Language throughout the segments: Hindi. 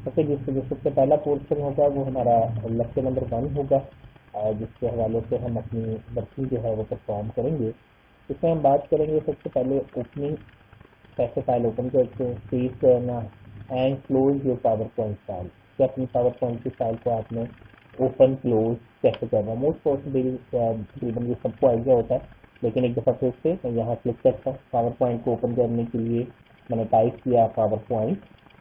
ओके, जिससे जो सबसे पहला पोर्शन होगा वो हमारा लेक्चर नंबर 1 होगा, जिसके हवाले से हम अपनी वर्किंग जो है वो परफॉर्म करेंगे। इसमें हम बात करेंगे सबसे पहले ओपनिंग, कैसे फाइल ओपन करते हैं, सेव करना and close your power point file, कि अपनी पावर पॉइंट की फाइल को आपने ओपन क्लोज कैसे करना। मोस्ट पॉसिबल तकरीबन ये सबको आइडिया होता है, लेकिन एक दफ़ा फिर से मैं यहाँ क्लिक करता हूँ। पावर पॉइंट को ओपन करने के लिए मैंने टाइप किया पावर पॉइंट,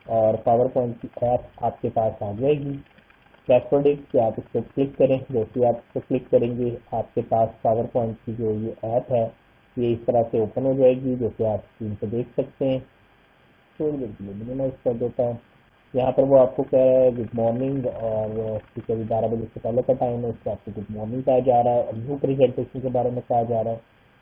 और पावर पॉइंट की ऐप आपके पास आ जाएगी। बैकवर्डिंग कि आप इस पर क्लिक करें, जैसे आप इस पर क्लिक करेंगे आपके पास पावर पॉइंट की जो ये ऐप है ये इस तरह से ओपन हो जाएगी, जो कि आप स्क्रीन पर देख सकते हैं। थोड़ी देर के लिए मिनिमाइज कर देता हूँ। यहाँ पर वो आपको कह रहा है गुड मॉर्निंग, और ठीक है 12 बजे से पहले का टाइम है, इसको आपको गुड मॉर्निंग कहा जा रहा है, और न्यू प्रेजेंटेशन के बारे में कहा जा रहा है।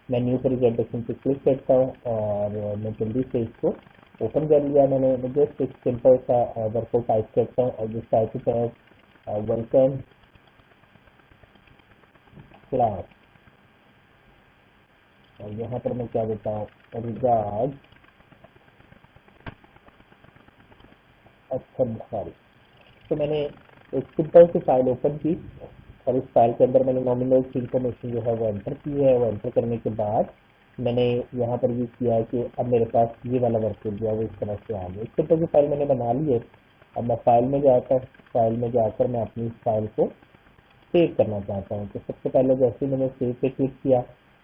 मैं न्यू प्रेजेंटेशन पे क्लिक करता हूँ और मैं जल्दी से इसको ओपन कर लिया मैंने। जस्ट एक सिंपल सा वर्कआउट टाइप करता हूँ, और जिस टाइप है वेलकम क्लास, और यहाँ पर मैं क्या देता हूँ, रिगार्ड अत्थर बुखारी। तो मैंने एक सिंपल सी फाइल ओपन की, और इस फाइल के अंदर मैंने नॉमिनल की इंफॉर्मेशन जो है वो एंटर की है। वो एंटर करने के बाद मैंने यहाँ पर यूज किया है कि अब मेरे पास ये वाला वर्कआउट जो है वो इस तरह से आ गया। एक सिंपल सी फाइल मैंने बना ली है। अब मैं फाइल में जाता हूँ, फाइल में जाकर मैं अपनी इस फाइल को सेव करना चाहता हूँ। तो सबसे पहले जैसे ही मैंने सेव पे क्लिक किया,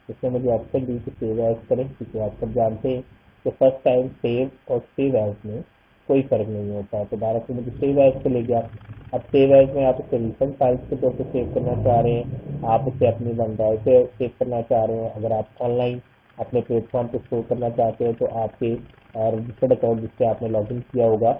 इसमें मुझे ऑप्शन दी कि सेव एज करें, क्योंकि आप सब जानते हैं कि फर्स्ट टाइम सेव और सेव एज में कोई फर्क नहीं होता। तो डायरेक्ट मुझे सेव एज पे ले गया। अब सेव एज में आप इसे रिसेंट फाइल्स के तौर पर सेव करना चाह रहे हैं, आप इसे अपनी वन ड्राइव पे सेव करना चाह रहे हैं। अगर आप ऑनलाइन अपने प्लेटफॉर्म पे स्टोर करना चाहते हैं तो आपके रजिस्टर्ड अकाउंट जिससे आपने लॉगिन किया होगा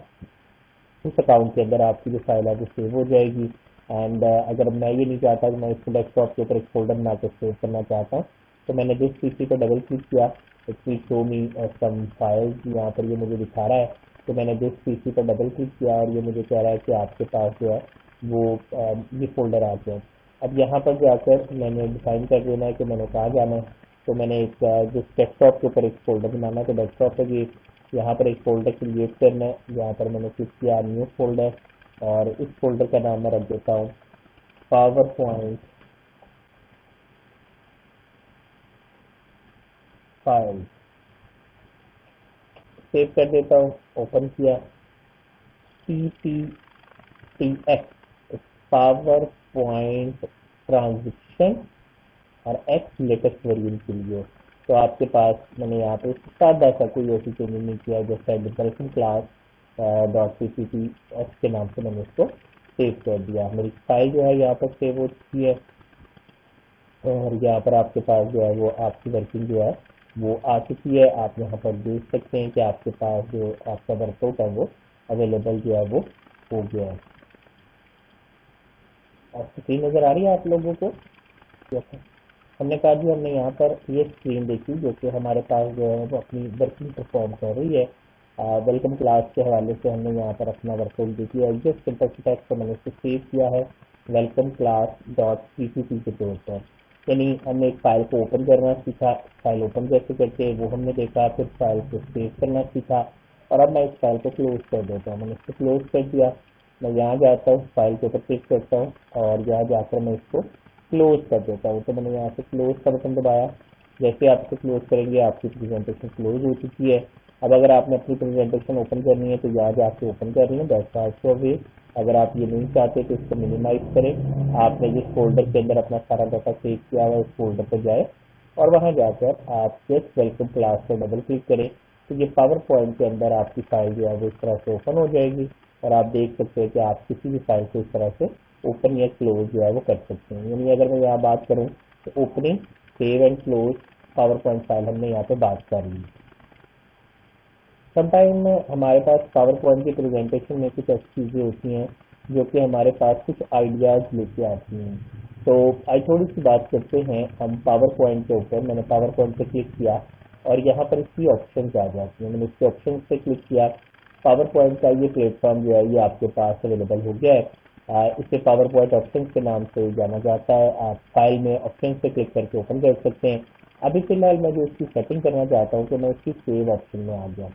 उस अकाउंट के अंदर आपकी जो फाइल है वो सेव हो जाएगी। एंड अगर मैं ये नहीं चाहता कि मैं इसको डेस्कटॉप के ऊपर एक फोल्डर बना के सेव करना चाहता हूँ, तो मैंने जिस पीसी पर डबल क्लिक किया, it will show me some files, यहाँ पर ये मुझे दिखा रहा है। तो मैंने जिस पीसी पर डबल क्लिक किया और ये मुझे कह रहा है कि आपके पास जो है वो ये फोल्डर आ गया। अब यहाँ पर जाकर मैंने डिफाइन कर देना है कि मैंने कहाँ जाना है। तो मैंने एक जिस डेस्कटॉप के ऊपर एक फोल्डर बनाना है, तो डेस्कटॉप पर भी यहाँ पर एक फोल्डर क्रिएट करना है। यहाँ पर मैंने क्लिक किया न्यू फोल्डर, और इस फोल्डर का नाम मैं रख देता हूँ पावर पॉइंट फाइल। सेव कर देता हूँ, ओपन किया, PPTX पावर पॉइंट ट्रांजिशन और एक्स लेटेस्ट वर्जन के लिए। तो आपके पास मैंने यहाँ पे सादा सा कोई ऐसी चेंजिंग नहीं किया, जैसा डिप्रेशन क्लास .cpp के नाम से मैंने इसको सेव कर दिया। मेरी फाइल जो है यहाँ पर सेव हो चुकी है, और यहाँ पर आपके पास जो है वो आपकी वर्किंग जो है वो आ चुकी है। आप यहाँ पर देख सकते हैं कि आपके पास जो आपका वर्कआउट है वो अवेलेबल जो है वो हो गया है। और स्क्रीन नज़र आ रही है आप लोगों को? हमने कहा जी हमने यहाँ पर ये स्क्रीन देखी जो कि हमारे पास जो है वो अपनी वर्किंग परफॉर्म कर रही है। वेलकम क्लास के हवाले से हमने यहाँ पर अपना वर्कआउट देखी है। जस्ट सिंपल टेक्स्ट को मैंने इसको सेव किया है वेलकम क्लास डॉट पीपीटी के तौर पर। यानी हमने एक फाइल को ओपन करना सीखा, फाइल ओपन कैसे करते हैं वो हमने देखा, फिर फाइल को सेव करना सीखा, और अब मैं इस फाइल को क्लोज कर देता हूँ। मैंने इसको क्लोज कर दिया। मैं यहाँ जाता हूँ, फाइल के ऊपर क्लिक करता हूँ, और यहाँ जाकर मैं इसको क्लोज कर देता हूँ। तो मैंने यहाँ से क्लोज का बटन दबाया। जैसे आप इसको क्लोज करेंगे आपकी प्रेजेंटेशन क्लोज हो चुकी है। अब अगर आपने अपनी प्रेजेंटेशन ओपन करनी है तो यहाँ जाके ओपन कर लें, दैट्स आल्सो वे। अगर आप ये नहीं चाहते तो इसको मिनिमाइज करें। आपने जिस फोल्डर के अंदर अपना सारा डाटा सेव किया हुआ उस फोल्डर पर जाए, और वहाँ जाकर आप जस्ट वेलकम क्लास पर डबल क्लिक करें, तो ये पावर पॉइंट के अंदर आपकी फाइल जो है वो इस तरह से ओपन हो जाएगी। और आप देख सकते हैं कि आप किसी भी फाइल को इस तरह से ओपन या क्लोज जो है वो कर सकते हैं। यानी अगर मैं यहाँ बात करूँ तो opening, save and close power point file हमने यहाँ पे बात कर ली। समटाइम हमारे पास पावर पॉइंट की प्रेजेंटेशन में कुछ ऐसी चीज़ें होती हैं जो कि हमारे पास कुछ आइडियाज़ लेके आती हैं। तो आज थोड़ी सी बात करते हैं हम पावर पॉइंट के ऊपर। मैंने पावर पॉइंट पे क्लिक किया और यहाँ पर इसकी ऑप्शन आ जाती हैं। मैंने इसके ऑप्शन पे क्लिक किया। पावर पॉइंट का ये प्लेटफॉर्म जो है ये आपके पास अवेलेबल हो गया है। इसे पावर पॉइंट ऑप्शन के नाम से जाना जाता है। आप फाइल में ऑप्शन पे क्लिक करके ओपन कर सकते हैं। अभी फिलहाल मैं जो इसकी सेटिंग करना चाहता हूँ कि मैं इसकी सेव ऑप्शन में आ गया।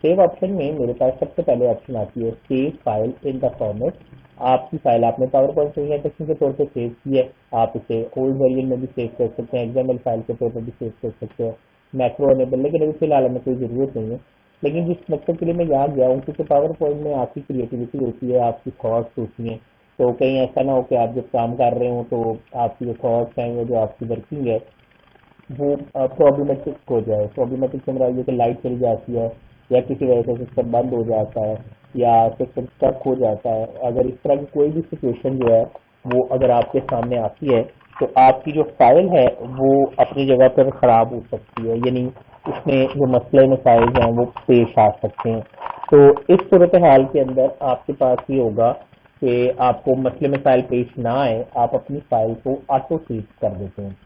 सेव ऑप्शन में मेरे पास सबसे पहले ऑप्शन आती है save file in the format. आपकी फाइल आपने पावर पॉइंट प्रेजेंटेशन के तौर पे सेव की है, आप इसे ओल्ड वर्जन में भी सेव कर सकते हैं, एग्जाम्पल फाइल के तौर पर भी सेव कर सकते हैं, मैक्रो एनेबल, लेकिन अभी फिलहाल हमें कोई जरूरत नहीं है। लेकिन जिस मकसद के लिए मैं यहाँ गया हूँ, क्योंकि पावर पॉइंट में आपकी क्रिएटिविटी होती है, आपकी थॉट्स होती हैं, तो कहीं ऐसा ना हो कि आप जब काम कर रहे हो तो आपकी जो थॉट्स हैं, वो जो आपकी वर्किंग है वो प्रॉब्लमेटिक हो जाए। प्रॉब्लमेटिक से मेरा ये कि लाइट चली जाती है या किसी वजह से सिस्टम बंद हो जाता है या सिस्टम स्टक हो जाता है। अगर इस तरह की कोई भी सिचुएशन जो है वो अगर आपके सामने आती है तो आपकी जो फाइल है वो अपनी जगह पर खराब हो सकती है, यानी उसमें जो मसले मसाइल हैं वो पेश आ सकते हैं। तो इस सूरत हाल के अंदर आपके पास ये होगा कि आपको मसले मसाइल पेश ना आए, आप अपनी फाइल को ऑटो सेव कर देते हैं।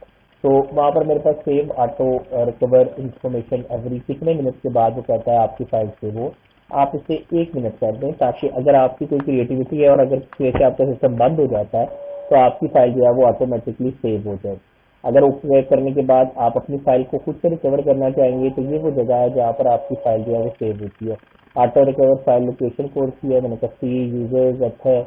तो वहाँ पर मेरे पास save auto recover information every कितने मिनट के बाद वो कहता है आपकी फाइल सेव हो, आप इसे 1 मिनट कर दें, ताकि अगर आपकी कोई क्रिएटिविटी है और अगर किसी वजह से आपका सिस्टम बंद हो जाता है तो आपकी फाइल जो है वो ऑटोमेटिकली सेव हो जाए। अगर ओके करने के बाद आप अपनी फाइल को खुद से रिकवर करना चाहेंगे तो ये वो जगह है जहाँ पर आपकी फाइल जो है वो सेव होती है। Auto recover file location course की है, मैंने कहा C users Athar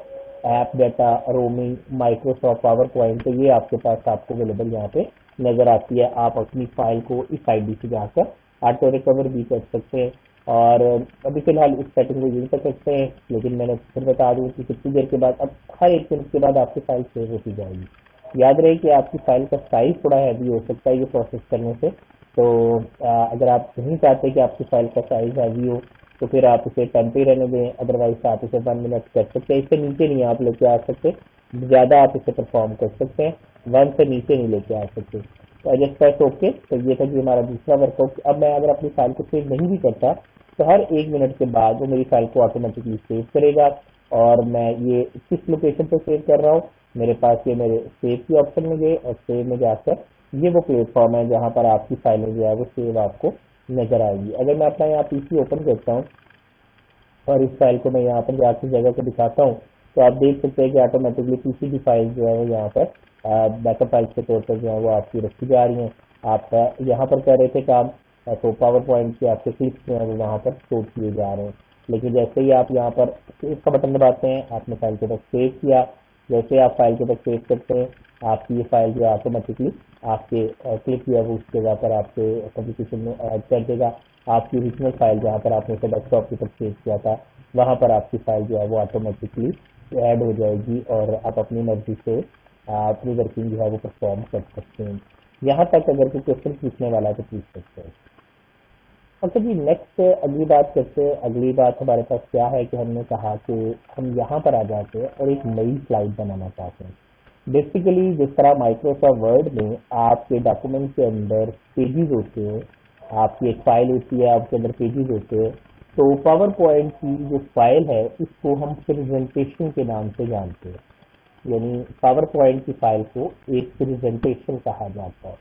app data roaming Microsoft PowerPoint, तो ये आपके पास आपको अवेलेबल यहाँ पे नजर आती है। आप अपनी फाइल को इस आईडी से जाकर ऑटो रिकवर भी कर सकते हैं और अभी फिलहाल इस सेटिंग को यूज कर सकते हैं, लेकिन मैंने फिर बता दूं कि कितनी देर के बाद, अब हर 1 मिनट के बाद आपकी फाइल सेव होती जाएगी। याद रहे कि आपकी फाइल का साइज थोड़ा हैवी हो सकता है ये प्रोसेस करने से, तो अगर आप नहीं चाहते कि आपकी फाइल का साइज हैवी हो तो फिर आप इसे 10 पे रहने दें, अदरवाइज आप इसे 1 मिनट कर सकते हैं। इससे नीचे नहीं आप लेके आ सकते, ज्यादा आप इसे परफॉर्म कर सकते हैं, 1 से नीचे नहीं लेके आ सकते। तो जस्ट प्रेस ओके। तो ये था कि हमारा दूसरा वर्कआउट। अब मैं अगर अपनी फाइल को सेव नहीं भी करता तो हर 1 मिनट के बाद वो मेरी फाइल को ऑटोमेटिकली सेव करेगा। और मैं ये किस लोकेशन पर सेव कर रहा हूँ, मेरे पास ये मेरे सेव की ऑप्शन में गए और सेव में जाकर ये वो प्लेटफॉर्म है जहाँ पर आपकी फाइलें जो है वो सेव आपको नजर आएगी। अगर मैं अपना यहाँ पीसी ओपन करता हूँ और इस फाइल को मैं यहाँ पर जाकर जगह को दिखाता हूँ तो आप देख सकते हैं कि ऑटोमेटिकली पीसी की फाइल जो है वो यहाँ पर बैकअप फाइल्स के तौर पर जो है वो आपकी रखी जा रही हैं। आप यहाँ पर कर रहे थे काम, तो पावर पॉइंट के आपके क्लिप्स जो है वो वहाँ पर स्टोर किए जा रहे हैं। लेकिन जैसे ही आप यहाँ पर सेव का बटन दबाते हैं, आपने फाइल के तक सेव किया, जैसे आप फाइल के तक सेव करते हैं आपकी ये फाइल जो है ऑटोमेटिकली आपके क्लिप जो है वो उस जगह पर आपके पब्लिकेशन में ऐड कर देगा। आपकी ओरिजिनल फाइल जहाँ पर आपने इसे डेस्कटॉप के ऊपर सेव किया था वहाँ पर आपकी फाइल जो है वो ऑटोमेटिकली ऐड हो जाएगी और आप अपनी मर्जी से अपनी वर्किंग जो है वो परफॉर्म कर सकते हैं। यहाँ तक अगर कोई क्वेश्चन पूछने वाला है तो पूछ सकते हैं। अच्छा जी, नेक्स्ट अगली बात करते हैं। अगली बात हमारे पास क्या है कि हमने कहा कि हम यहाँ पर आ जाते हैं और एक नई स्लाइड बनाना चाहते हैं। बेसिकली जिस तरह माइक्रोसॉफ्ट वर्ड में आपके डॉक्यूमेंट के अंदर पेजेस होते हैं, आपकी एक फाइल होती है, आपके अंदर पेजेस होते हैं, तो पावर पॉइंट की जो फाइल है उसको हम प्रेजेंटेशन के नाम से जानते हैं। यानी पावर पॉइंट की फाइल को एक प्रेजेंटेशन कहा जाता है।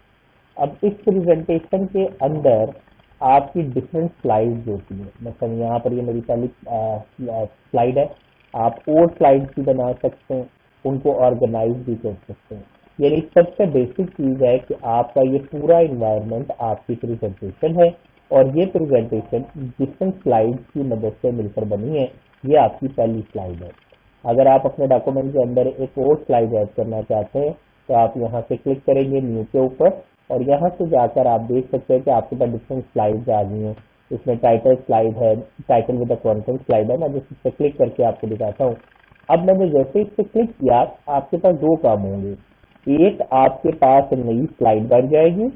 अब इस प्रेजेंटेशन के अंदर आपकी डिफरेंट स्लाइड्स होती हैं। मतलब यहाँ पर ये मेरी पहली स्लाइड है, आप और स्लाइड्स भी बना सकते हैं, उनको ऑर्गेनाइज भी कर सकते हैं। यानी सबसे बेसिक चीज है कि आपका ये पूरा इन्वायरमेंट आपकी प्रेजेंटेशन है और ये प्रेजेंटेशन डिफरेंट स्लाइड्स की मदद से मिलकर बनी है। ये आपकी पहली स्लाइड है। अगर आप अपने डॉक्यूमेंट के अंदर एक और स्लाइड ऐड करना चाहते हैं तो आप यहाँ से क्लिक करेंगे न्यू के ऊपर और यहाँ से जाकर आप देख सकते हैं कि आपके पास डिफरेंट स्लाइड्स आ गई हैं। इसमें टाइटल स्लाइड है, title with the content slide है। मैं जिस पे क्लिक करके आपको दिखाता हूँ। अब मैंने जैसे इस पे क्लिक किया, आपके पास दो काम होंगे। एक, आपके पास नई स्लाइड बन जाएगी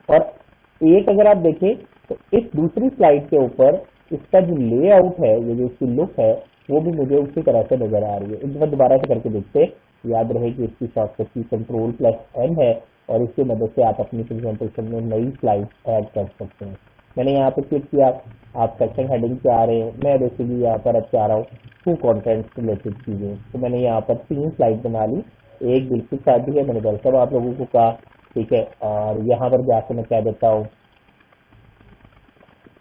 और एक अगर आप देखें तो इस दूसरी स्लाइड के ऊपर इसका जो लेआउट है, ये जो इसकी लुक है, वो भी मुझे उसी तरह से नजर आ रही है। एक बार दोबारा से करके देखते हैं। याद रहे कि इसकी शॉर्टकट की Ctrl+N है और इसकी मदद से आप अपनी प्रेजेंटेशन में नई स्लाइड ऐड कर सकते हैं। मैंने यहाँ पे क्लिक किया, आप सेक्शन हेडिंग पे आ रहे हैं। मैं बेसिकली यहाँ पर अब चाह रहा हूँ टू कॉन्टेंट्स रिलेटेड चीजें, तो मैंने यहाँ पर 3 स्लाइड बना ली। एक बिल्कुल सादी है, मैंने वेलकम आप लोगों को कहा, ठीक है। और यहाँ पर जाकर मैं क्या देता हूँ,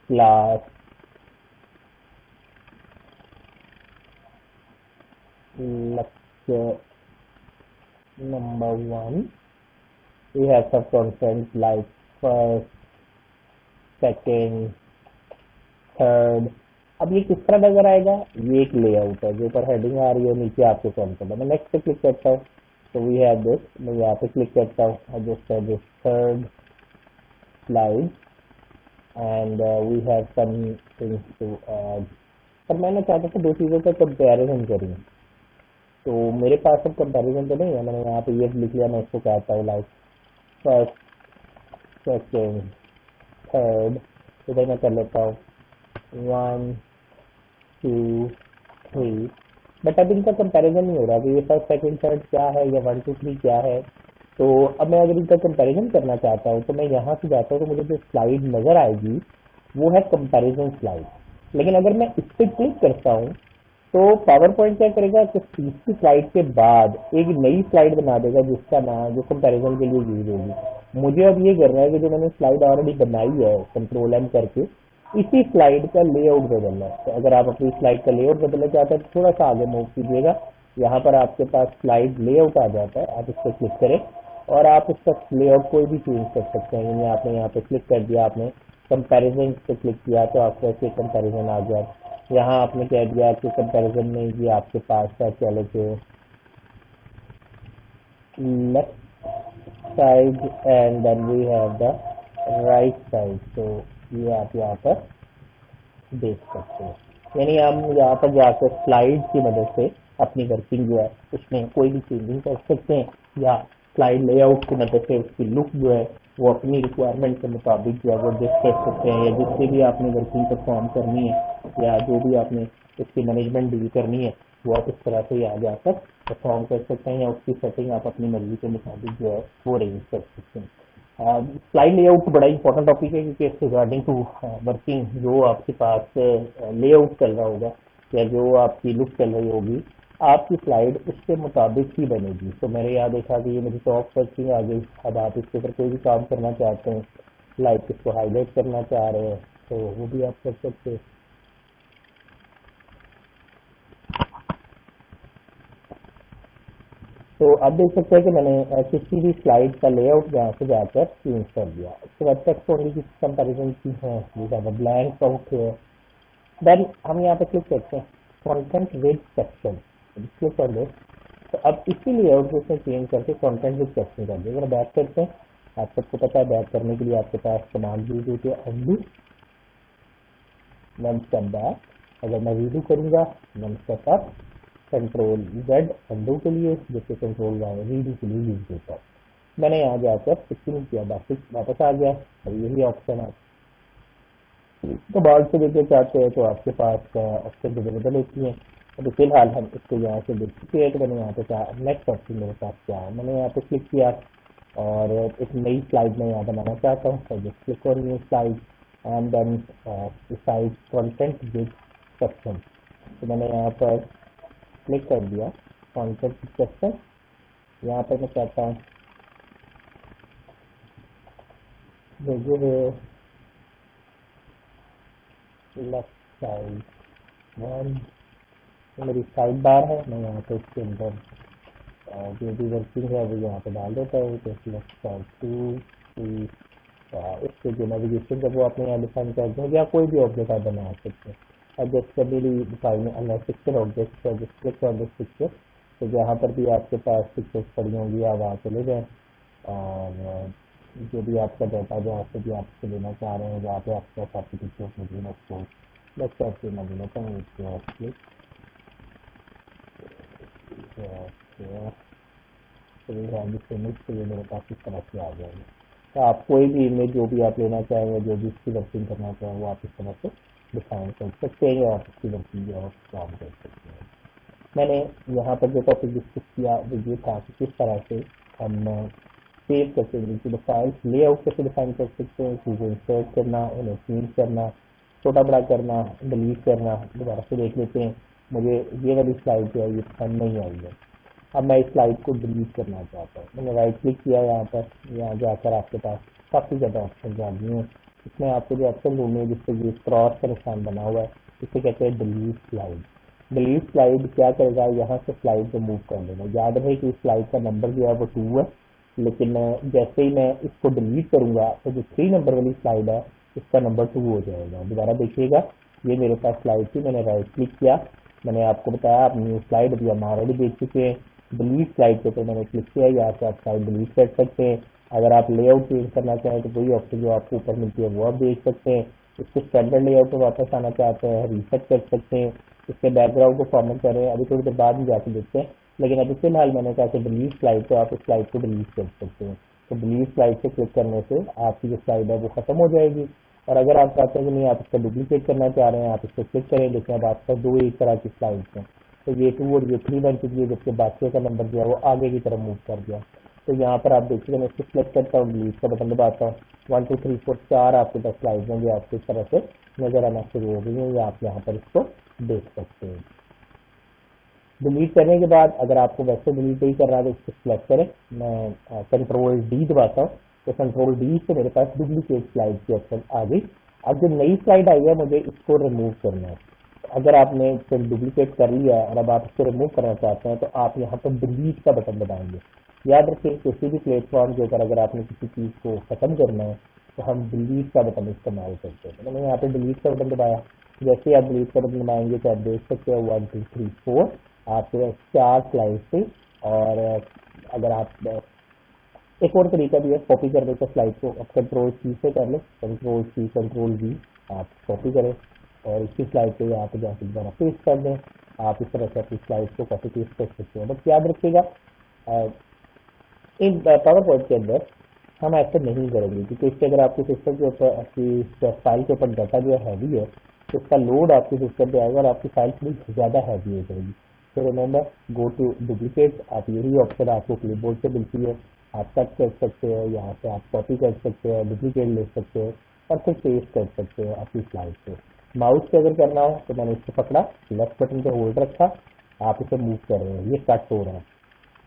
class lecture number 1, we have some content like first, second, third. अब ये किस तरह नजर आएगा, ये एक लेआउट है जो ऊपर हेडिंग आ रही है, नीचे आपके कंटेंट है। मैं नेक्स्ट पे क्लिक करता हूँ तो वी हैव दिस, मैं यहाँ पे क्लिक करता हूँ और just this third slide and we have some things to add. पर मैंने चाहता था दो चीज़ों का कंपेरिजन करूँ, तो मेरे पास अब कंपेरिजन तो नहीं है, मैंने यहाँ पे ये लिख लिया। मैं इसको कहता हूँ लाइक फर्स्ट सेकेंड थर्ड, इधर मैं कर लेता हूँ 1 2 3। बट अब इनका कंपैरिजन नहीं हो रहा कि ये फर्स्ट सेकंड थर्ड क्या है या 1 2 3 क्या है। तो अब मैं अगर इनका कंपैरिजन करना चाहता हूँ तो मैं यहाँ से जाता हूँ तो मुझे जो स्लाइड नजर आएगी वो है कंपैरिजन स्लाइड। लेकिन अगर मैं इस पर क्लिक करता हूँ तो पावर पॉइंट क्या करेगा कि तीसरी स्लाइड के बाद एक नई स्लाइड बना देगा जिसका नाम जो कंपैरिजन के लिए यूज होगी। मुझे अब ये करना है कि जो मैंने स्लाइड ऑलरेडी बनाई है कंट्रोल एम करके इसी स्लाइड का लेआउट बदलना है। तो अगर आप अपनी स्लाइड का लेआउट बदलना चाहते हैं तो थोड़ा सा आगे मूव कीजिएगा, यहाँ पर आपके पास स्लाइड लेआउट आ जाता है, आप इस पर क्लिक करें और आप इसका लेआउट कोई भी चेंज कर सकते हैं। यानी आपने यहाँ पे क्लिक कर दिया, आपने कंपैरिजन पे क्लिक किया तो आपको ऐसे कंपैरिजन आ गया। यहाँ आपने कह दिया कि कंपैरिजन में ये आपके पास है, चलो कि left side and then we have the right side. तो ये आप यहाँ पर देख सकते हैं। यानी हम यहाँ पर जाकर स्लाइड की मदद से अपनी वर्किंग जो है उसमें कोई भी चेंजिंग कर सकते हैं, या स्लाइड लेआउट की मदद से उसकी लुक जो है वो अपनी रिक्वायरमेंट के मुताबिक जो है वो एडजस्ट कर सकते हैं, या जिससे भी आपने वर्किंग परफॉर्म करनी है या जो भी आपने उसकी मैनेजमेंट डील करनी है वो आप इस तरह से यहाँ जाकर परफॉर्म कर सकते हैं, या उसकी सेटिंग आप अपनी मर्जी के मुताबिक जो है वो अरेंज कर सकते हैं। स्लाइड लेआउट बड़ा इंपॉर्टेंट टॉपिक है क्योंकि रिगार्डिंग टू वर्किंग जो आपके पास लेआउट चल रहा होगा या जो आपकी लुक चल रही होगी आपकी स्लाइड उसके मुताबिक ही बनेगी। तो मैंने यहाँ देखा कि ये मेरी टॉप सर्चिंग आ गई। अब आप इसके ऊपर कोई भी काम करना चाहते हैं, लाइक इसको हाईलाइट करना चाह रहे हैं तो वो भी आप कर सकते हैं। तो आप देख सकते हैं कि मैंने किसी भी स्लाइड का लेआउट यहाँ से जाकर चेंज कर दिया। उसके बाद टेक्स्ट ओनली की कंपैरिजन की है, ब्लैंक आउट है। देन हम यहाँ पे क्लिक करते हैं कंटेंट विद सेक्शन, क्लिक कर दो। तो अब इसी लेआउट को इसमें चेंज करके कंटेंट विद सेक्शन कर दो। अगर बैक करते हैं, आप सबको पता है बैक करने के लिए आपके पास कमांड यूज होती है अनडू, वन स्टेप बैक। अगर मैं रीडू करूंगा one step up, control Z undo के लिए, जैसे कंट्रोल वाई रीडू के लिए यूज होता है। मैंने यहाँ जाकर फिक्सिंग किया, वापस आ गया। और यही ऑप्शन है तो बाल से देखना चाहते हैं तो आपके पास ऑप्शन अवेलेबल होती है। अभी फिलहाल हम इसको यहाँ से देख चुके हैं। तो मैंने यहाँ पे कहा नेक्स्ट ऑप्शन मेरे पास क्या है, मैंने यहाँ पे क्लिक किया और एक नई स्लाइड में यहाँ बनाना चाहता हूँ। तो just click on new slide and then decide content with section. तो मैंने यहाँ पर क्लिक कर दिया कंटेंट विद सेक्शन। यहाँ पर मैं कहता हूँ लेफ्ट साइड 1, तो मेरी साइड बार है। मैं यहाँ पे इसके अंदर जो भी वर्किंग है वो यहाँ पे डाल देता हूँ। तो लेफ्ट साइड 2 3, इसके जो नेविगेशन है वो आपने यहाँ डिफाइन कर दो, या कोई भी ऑब्जेक्ट आप बना सकते हैं। अब जैसे कभी डिफाइन पिक्चर ऑब्जेक्ट है, जिस क्लिक कर दो पिक्चर, तो जहाँ पर भी आपके पास पिक्चर्स पड़ी होंगी आप वहाँ चले जाएँ और जो भी आपका डाटा जहाँ से भी आपसे लेना चाह रहे हैं, जहाँ पे आपके पास आपकी पिक्चर्स मौजूद है उसको लेफ्ट साइड से मैं लेता हूँ इसको क्लिक। तो ये मेरे पास इस तरह से आ जाएंगे। तो आप कोई भी इमेज जो भी आप लेना चाहेंगे, जो भी इसकी वर्किंग करना चाहें वो आप इस तरह से डिफाइन कर सकते हैं और इसकी वर्किंग जो है काम कर सकते हैं। मैंने यहाँ पर जो टॉपिक डिस्कस किया वो ये था कि किस तरह से हम सेव करते हैं फाइल्स, लेआउट कैसे डिफाइन कर सकते हैं, चीज़ें इंसर्ट करना, उन्हें चेंज करना, छोटा बड़ा करना, डिलीट करना। दोबारा से देख लेते हैं। मुझे ये वाली स्लाइड जो है ये पसंद नहीं आई है, अब मैं इस स्लाइड को डिलीट करना चाहता हूँ। मैंने राइट क्लिक किया यहाँ पर, यहाँ जाकर आपके पास काफ़ी ज़्यादा ऑप्शन आ गए हैं। इसमें आपको जो ऑप्शन ढूंढने हैं जिससे ये क्रॉस का निशान बना हुआ है, इसे कहते हैं डिलीट स्लाइड। डिलीट स्लाइड क्या करेगा, यहाँ से स्लाइड को मूव कर देगा। याद रहे कि इस स्लाइड का नंबर जो है वो 2 है, लेकिन जैसे ही मैं इसको डिलीट करूंगा तो जो 3 नंबर वाली स्लाइड है इसका नंबर 2 हो जाएगा। दोबारा देखिएगा, ये मेरे पास स्लाइड थी, मैंने राइट क्लिक किया, मैंने आपको बताया आप न्यू स्लाइड अभी हम ऑलरेडी देख चुके हैं। डिलीट स्लाइड के ऊपर मैंने क्लिक किया, यहाँ से आप स्लाइड डिलीट कर सकते हैं। अगर आप लेआउट चेंज करना चाहें तो वही ऑप्शन जो आपको ऊपर मिलती है वो आप देख सकते हैं। इसको स्टैंडर्ड लेआउट में वापस आना चाहते हैं, रीसेट कर सकते हैं। इसके बैकग्राउंड को फॉर्मेट करें, अभी थोड़ी देर बाद में जाके देखते हैं, लेकिन अभी फिलहाल मैंने कहा कि डिलीट स्लाइड, तो आप उस स्लाइड को डिलीट कर सकते हैं। तो डिलीट स्लाइड से क्लिक करने से आपकी जो स्लाइड है वो खत्म हो जाएगी। और अगर आप चाहते हैं कि नहीं आप इसका डुप्लीकेट करना चाह रहे हैं, आप इस पर क्लिक करें, देखिए अब आपका दो एक तरह की स्लाइड्स हैं। तो ये 2 और ये 3 बन चुकी है, जबकि बाकी का नंबर जो है वो आगे की तरफ मूव कर गया। तो यहाँ पर आप देखिए मैं इसको सिलेक्ट करता हूँ, डिलीट का बटन दबाता हूँ, 1 2 3 4 4 आपके पास स्लाइड्स हैं जो आपको इस तरह से नजर आना शुरू हो गई है, या आप यहाँ पर इसको देख सकते हैं। डिलीट करने के बाद अगर आपको वैसे डिलीट नहीं करना है तो इसको सिलेक्ट करें, मैं कंट्रोल डी दबाता हूँ, तो कंट्रोल डी से मेरे पास डुप्लीकेट स्लाइड की ऑप्शन आ गई। अब जो नई स्लाइड आई है मुझे इसको रिमूव करना है। अगर आपने इसको डुप्लीकेट कर लिया है और अब आप इसको रिमूव करना चाहते हैं तो आप यहाँ पर डिलीट का बटन दबाएंगे। याद रखिए किसी भी प्लेटफॉर्म के ऊपर अगर आपने किसी चीज को खत्म करना है तो हम डिलीट का बटन इस्तेमाल करते हैं। तो मैंने यहाँ पे डिलीट का बटन दबाया, जैसे ही आप डिलीट का बटन दबाएंगे तो आप देख सकते हो 1 2 3 4 आपके पास 4 स्लाइड थे। और अगर आप एक और तरीका भी है कॉपी करने का स्लाइड को, आप कंट्रोल सी से कर लें, कंट्रोल सी कंट्रोल वी, आप कॉपी करें और इसी स्लाइड पे यहाँ पे जाकर दोबारा पेस्ट कर दें। आप इस तरह से अपनी स्लाइड को कॉपी पेस्ट कर सकते हैं। बट याद रखिएगा इन पावर पॉइंट के अंदर हम ऐसे नहीं करेंगे, क्योंकि इससे अगर आपके सिस्टम के ऊपर आपकी फाइल के ऊपर डाटा जो हैवी है तो इसका लोड आपके सिस्टम पे आएगा और आपकी फाइल थोड़ी ज्यादा हैवी हो जाएगी। तो रिमेंबर गो टू डुप्लीकेट, आप यही ऑप्शन आपको क्लिपबोर्ड से मिलती है, आप कट कर सकते हैं, यहाँ से आप कॉपी कर सकते हैं, डुप्लीकेट ले सकते हैं और फिर पेस्ट कर सकते हैं अपनी स्लाइड पे। माउस से अगर करना हो तो मैंने इसको पकड़ा, लेफ्ट बटन पे होल्ड रखा, आप इसे मूव कर रहे हैं, ये कट हो रहा है।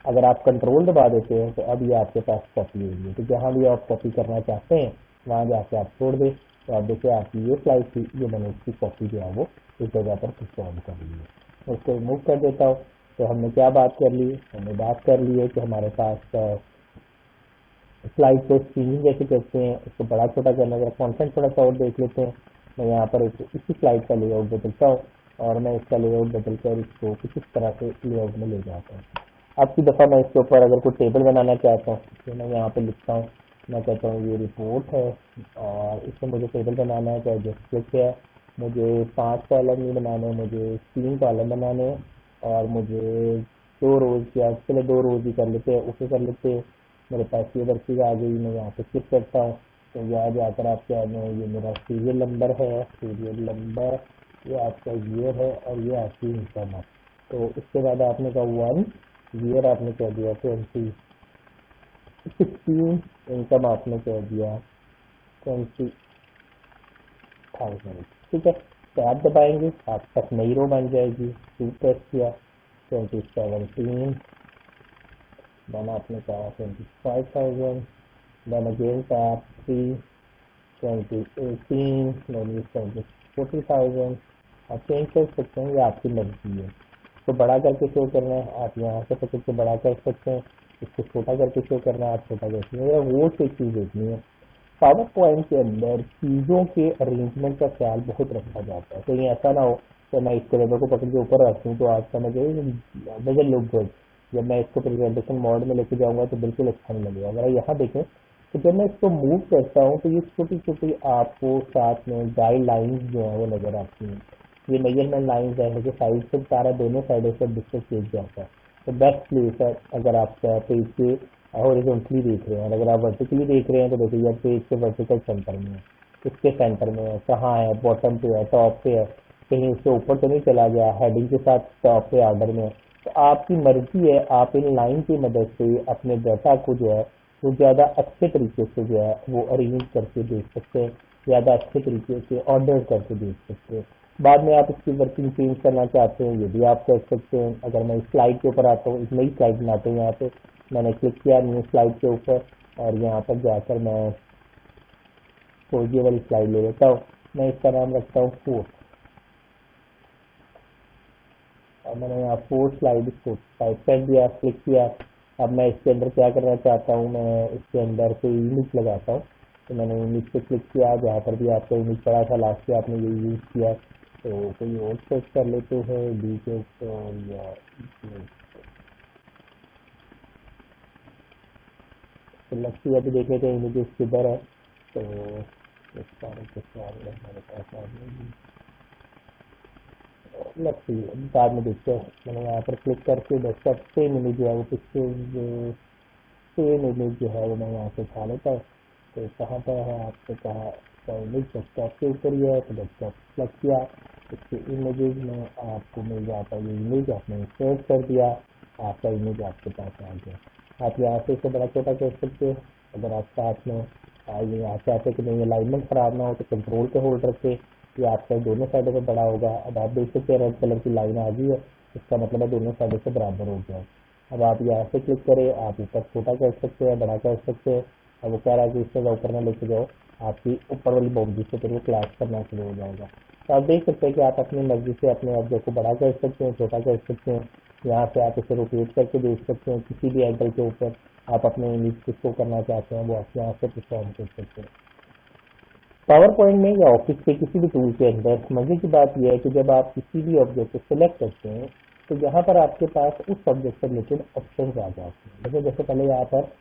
अगर आप कंट्रोल दबा देते हैं तो अब ये आपके पास कॉपी होगी। तो जहाँ भी आप कॉपी करना चाहते हैं वहाँ जाके आप छोड़ दें। तो आप देखिए आपकी ये स्लाइड थी, ये मैंने इसकी कॉपी जो है वो इस जगह पर परफॉर्म कर ली है। मैं इसको रिमूव कर देता हूँ। तो हमने क्या बात कर ली, हमने बात कर ली है कि हमारे पास स्लाइड को स्क्रीनिंग जैसे करते हैं, उसको बड़ा छोटा करना, अगर कॉन्टेंट थोड़ा सा और देख लेते हैं। मैं यहाँ पर इसी स्लाइड का लेआउट बदलता हूँ और मैं इसका लेआउट बदलकर इसको कुछ इस तरह से लेआउट में ले जाता हूँ। अब की दफ़ा मैं इसके ऊपर अगर कोई टेबल बनाना चाहता हूँ तो मैं यहाँ पे लिखता हूँ, मैं कहता हूँ ये रिपोर्ट है और इसमें मुझे टेबल बनाना है, चाहे जस्ट क्लिक है, मुझे 5 कॉलम नहीं बनाने, मुझे 3 कॉलम बनाने और मुझे 2 रोज, या चलो 2 रोज ही कर लेते हैं, उसे कर लेते हैं। मेरे पास ये वर्किंग आ गई, मैं यहाँ पे क्लिक करता हूँ तो यहाँ जाकर आप क्या है, ये मेरा सीरियल नंबर है, सीरियल नंबर, ये आपका ईयर है और ये आपकी इनकम है। तो इसके बाद आपने कहा 1 ईयर, आपने कह दिया 20, 16 इनकम आपने कह दिया 20,000। ठीक है, टैब दबाएंगे, आप तक नई रो बन जाएगी। 2 प्रेस किया 2017, देन आपने कहा 25,000, देन अगेन टैब 3 2018, देन 40,000। आप चेंज कर सकते हैं, ये आपकी मर्जी है। इसको बड़ा करके शो करना है आप यहाँ से पकड़ के बड़ा कर सकते हैं, इसको छोटा करके शो करना है आप छोटा कर सकते हैं। वो से चीज देखनी है। पावर पॉइंट के अंदर चीजों के अरेंजमेंट का ख्याल बहुत रखा जाता है, कहीं ऐसा ना हो तो मैं इसको लेवल को पकड़ के ऊपर रखूँ तो आप समझे डजंट लुक गुड। जब मैं इसको प्रेजेंटेशन मोड में लेके जाऊंगा तो बिल्कुल अच्छा नहीं लगेगा। अगर यहाँ देखें तो जब मैं इसको मूव करता हूँ तो ये छोटी छोटी आपको साथ में गाइडलाइंस जो है वो नजर आती हैं। ये मेजरमेंट लाइन्स है, मुझे साइड से सारा दोनों साइडों से डिस्कस पेज जाता है। तो बेस्ट प्लेस है अगर आप पेज के हॉरिजॉन्टली देख रहे हैं, अगर आप वर्टिकली देख रहे हैं तो देखिए पेज के वर्टिकल सेंटर में है, इसके सेंटर में है, कहाँ है, बॉटम पे है, टॉप पे है, कहीं उससे ऊपर तो नहीं चला गया, हेडिंग के साथ टॉप पे ऑर्डर में है। तो आपकी मर्जी है, आप इन लाइन की मदद से अपने डाटा को जो है वो ज्यादा अच्छे तरीके से जो है वो अरेंज करके देख सकते हैं, ज्यादा अच्छे तरीके से ऑर्डर करके देख सकते हैं। बाद में आप इसकी वर्किंग चेंज करना चाहते हैं, ये भी आप कर सकते हैं। अगर मैं इस स्लाइड के ऊपर आता हूँ, एक नई स्लाइड बनाते हैं, यहाँ पे मैंने क्लिक किया न्यू स्लाइड के ऊपर और यहाँ पर जाकर मैं ये वाली स्लाइड ले लेता हूँ। मैं इसका नाम रखता हूँ 4 और मैंने यहाँ 4 स्लाइड इसको टाइप कर दिया, क्लिक किया। अब मैं इसके अंदर क्या करना चाहता हूँ, मैं इसके अंदर कोई इमेज लगाता हूँ। तो मैंने इमेज पे क्लिक किया, जहाँ पर भी आपका इमेज पड़ा था लास्ट में आपने ये यूज किया, तो कोई और सेट कर लेते हैं डी के ऊपर या लक्ष्य अभी देख लेते हैं इमेजेस किधर है। तो इस सारे के सारे हमारे पास आ जाएगी लक्ष्य बाद में देखते हैं। मैंने यहाँ पर क्लिक करके डेस्कटॉप सेम इमेज जो है वो पिक्चर सेम इमेज जो है वो मैं यहाँ से उठा लेता हूँ। तो कहाँ पर है आपसे कहा इमेज डेस्कटॉप के ऊपर ही है, तो डेस्कटॉप सेलेक्ट किया, इसके इमेजेस में आपको मिल जाता है ये इमेज, आपने सर्च कर दिया, आपका इमेज आपके पास आ गया। आप यहाँ से इसे बड़ा छोटा कर सकते हो। अगर आप साथ में यहाँ चाहते कि नहीं अलाइनमेंट खराब ना हो तो कंट्रोल पे होल्ड रखे, ये आपका दोनों साइडों पे बड़ा होगा। अब आप देख सकते हैं रेड कलर की लाइन आ गई है, इसका मतलब है दोनों साइडों से बराबर हो गया। अब आप यहाँ से क्लिक करें, आप ऊपर छोटा कर सकते हैं, बड़ा कर सकते हैं। अब वो कह रहा है कि इससे ऊपर में लेके जाओ, आपकी ऊपर वाली बाउंड्री से फिर वो क्लास करना शुरू हो जाएगा। तो आप देख सकते हैं कि आप अपनी मर्जी से अपने ऑब्जेक्ट को बड़ा कर सकते हैं, छोटा कर सकते हैं। यहाँ से आप इसे रोटेट करके देख सकते हैं, किसी भी एंगल के ऊपर आप अपने इमेज को शो करना चाहते हैं वो आप यहाँ से परफॉर्म कर सकते हैं। पावर पॉइंट में या ऑफिस के किसी भी टूल के अंदर मजे की बात यह है कि जब आप किसी भी ऑब्जेक्ट को सिलेक्ट करते हैं तो यहाँ पर आपके पास उस ऑब्जेक्ट से रिलेटेड ऑप्शन आ जाते हैं। देखिए जैसे पहले यहाँ पर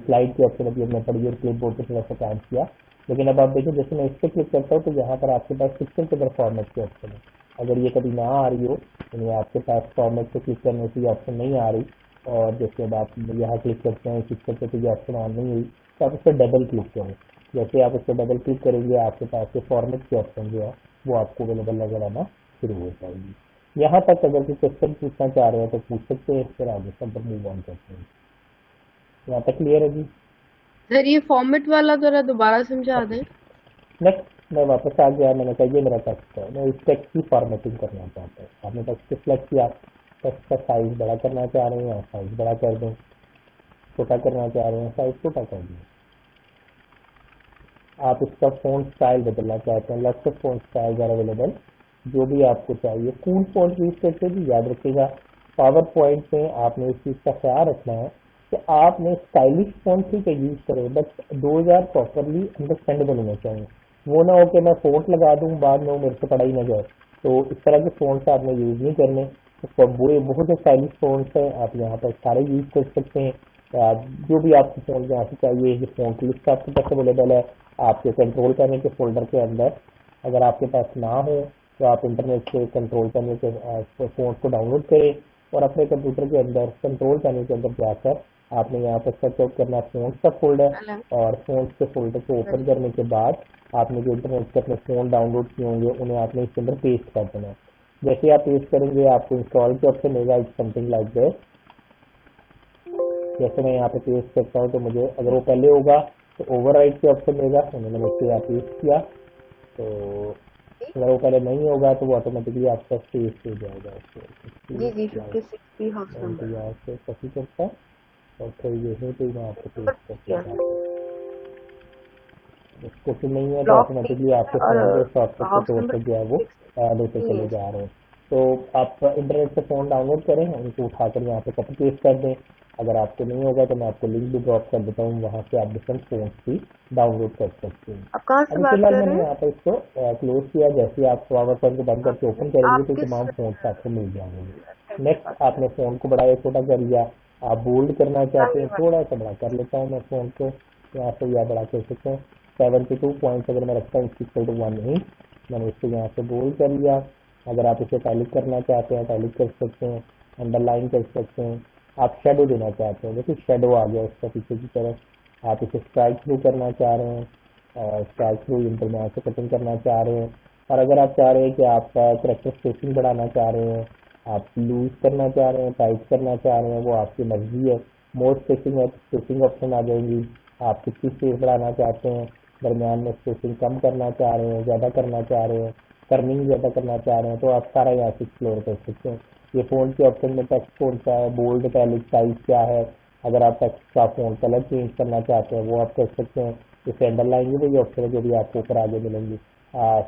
स्लाइड के ऑप्शन अभी हमने पढ़ी और क्लिप बोर्ड पर थोड़ा सा काम किया, लेकिन अब आप देखिए जैसे मैं इस पर क्लिक करता हूँ तो यहाँ पर आपके पास पिक्चर के अंदर फॉर्मेट के ऑप्शन है। अगर ये कभी ना आ रही हो, यानी आपके पास फॉर्मेट पे क्लिक करने से ये ऑप्शन नहीं आ रही और जैसे अब आप यहाँ क्लिक करते हैं पिक्चर पे तो ये ऑप्शन ऑन नहीं हुई, तो आप इस पर डबल क्लिक करें। जैसे आप इस पर डबल क्लिक करेंगे आपके पास ये फॉर्मेट के ऑप्शन जो है वो आपको अवेलेबल नजर आना शुरू हो जाएगी। यहाँ तक अगर कोई क्वेश्चन पूछना चाह रहे हैं तो पूछ सकते हैं, फिर आगे सब पर मूव ऑन करते हैं। यहाँ तक क्लियर है जी? सर ये फॉर्मेट वाला जरा दोबारा समझा दें। नेक्स्ट मैं वापस आ गया, मैंने कहा ये मेरा टेक्स्ट है, मैं इस टेक्स्ट की फॉर्मेटिंग करना चाहता हूँ। आपने टेक्स्ट को सिलेक्ट किया, टेक्स्ट का साइज बड़ा करना चाह रहे हैं साइज बड़ा कर दें, छोटा करना चाह रहे हैं साइज छोटा कर दें। आप इसका फ़ॉन्ट स्टाइल बदलना चाहते हैं, lots of font styles are available, जो भी आपको चाहिए। कूल फ़ॉन्ट यूज करते भी याद रखिएगा, पावर पॉइंट में आपने इस चीज़ का ख्याल रखना है कि आपने स्टाइलिश फ़ॉन्ट ठीक है यूज करें, बट 2000 प्रॉपरली अंडरस्टैंडेबल होने चाहिए। वो ना हो कि मैं फ़ॉन्ट लगा दूं बाद में वो मेरे से पढ़ा ही ना जाए, तो इस तरह के फ़ॉन्ट्स आपने यूज नहीं करने। तो वो बहुत से स्टाइलिश फ़ॉन्ट्स हैं, आप यहाँ पर सारे यूज कर सकते हैं। जो भी आपको फ़ॉन्ट यहाँ से चाहिए, ये फ़ॉन्ट लिस्ट आपके पास अवेलेबल है आपके कंट्रोल पैनल के फोल्डर के अंदर। अगर आपके पास ना हो तो आप इंटरनेट से कंट्रोल पैनल के फ़ॉन्ट को डाउनलोड करें और अपने कंप्यूटर के अंदर कंट्रोल पैनल के अंदर जाकर आपने यहाँ पर सर्च आउट करना फ़ॉन्ट्स का फोल्डर, हेलो और फ़ॉन्ट्स के फोल्डर को ओपन सर। करने के बाद आपने जो इंटरनेट से अपने फ़ॉन्ट डाउनलोड किए होंगे उन्हें आपने इसके अंदर पेस्ट कर देना है। जैसे आप पेस्ट करेंगे आपको इंस्टॉल के ऑप्शन मिलेगा, इट्स समथिंग लाइक दिस। जैसे मैं यहाँ पे पेस्ट करता हूँ तो मुझे अगर वो पहले होगा तो ओवरराइट के ऑप्शन मिलेगा, मैंने मुझसे यहाँ पेस्ट किया, तो अगर वो पहले नहीं होगा तो वो ऑटोमेटिकली आपका पेस्ट हो जाएगा। जी जी 56 भी हाउस तो नंबर यहाँ से कॉपी करता है और फिर यहीं पे मैं आपको नंबर पेस्ट करके किया आता हूँ। कॉपी नहीं है तो ब्लॉक नहीं ऑटोमेटिकली है आपके और फोन के शॉर्टकट के हाउस तौर नंबर पर जो है वो 56 लेते नहीं चले है जा सर। रहे हैं। तो आप इंटरनेट से फोन डाउनलोड करें, उनको उठाकर यहाँ पे कॉपी पेस्ट कर दें। अगर आपको नहीं होगा तो मैं आपको लिंक भी ड्रॉप कर देता हूँ, वहाँ से आप डिफरेंट फोन भी डाउनलोड कर सकते हैं। आप कहाँ से अभी बात फिलहाल कर रहे मैंने हैं? यहाँ पर इसको क्लोज किया। जैसे ही आप पावर पॉइंट को बंद करके ओपन करेंगे आप तो किस तमाम फोन आपको मिल वेबसाइट जाएंगे। से बात नेक्स्ट कर आपने फोन को बड़ा या छोटा कर लिया, आप बोल्ड करना चाहते रहे हैं, हैं? थोड़ा सा बड़ा कर लेता हूँ मैं फोन को, यहाँ से या बड़ा कर सकते हैं। 72 पॉइंट्स अगर मैं रखता हूँ इक्वल टू 1 इंच, मैंने इसको यहाँ से बोल्ड कर लिया। अगर आप इसे टैलिक करना चाहते हैं टैलिक कर सकते हैं, अंडरलाइन कर सकते हैं। आप शेडो देना चाहते हैं, देखिए शेडो आ गया इसका पीछे की तरफ। आप इसे स्ट्राइक थ्रू करना चाह रहे हैं और स्ट्राइक थ्रू इंटरनल से कटिंग करना चाह रहे हैं। और अगर आप चाह रहे हैं कि आपका करेक्टर स्पेसिंग बढ़ाना चाह रहे हैं, आप लूज करना चाह रहे हैं, टाइट करना चाह रहे हैं, वो आपकी मर्जी है। मोर स्पेसिंग है, स्पेसिंग ऑप्शन आ जाएंगी। आप कितनी स्पेस बढ़ाना चाहते हैं, दरमियान में स्पेसिंग कम करना चाह रहे हैं, ज़्यादा करना चाह रहे हैं, टर्निंग ज़्यादा करना चाह रहे हैं, तो आप सारा यहाँ से एक्सप्लोर कर सकते हैं। ये फोन के ऑप्शन में टेक्स्ट कौन सा है, बोल्ड टैलिक साइज क्या है। अगर आप टेक्स्ट का फोन कलर चेंज करना चाहते हैं वो आप कर सकते हैं। इसे अंडरलाइन की वही ऑप्शन है जो भी आपको ऊपर आगे मिलेंगी।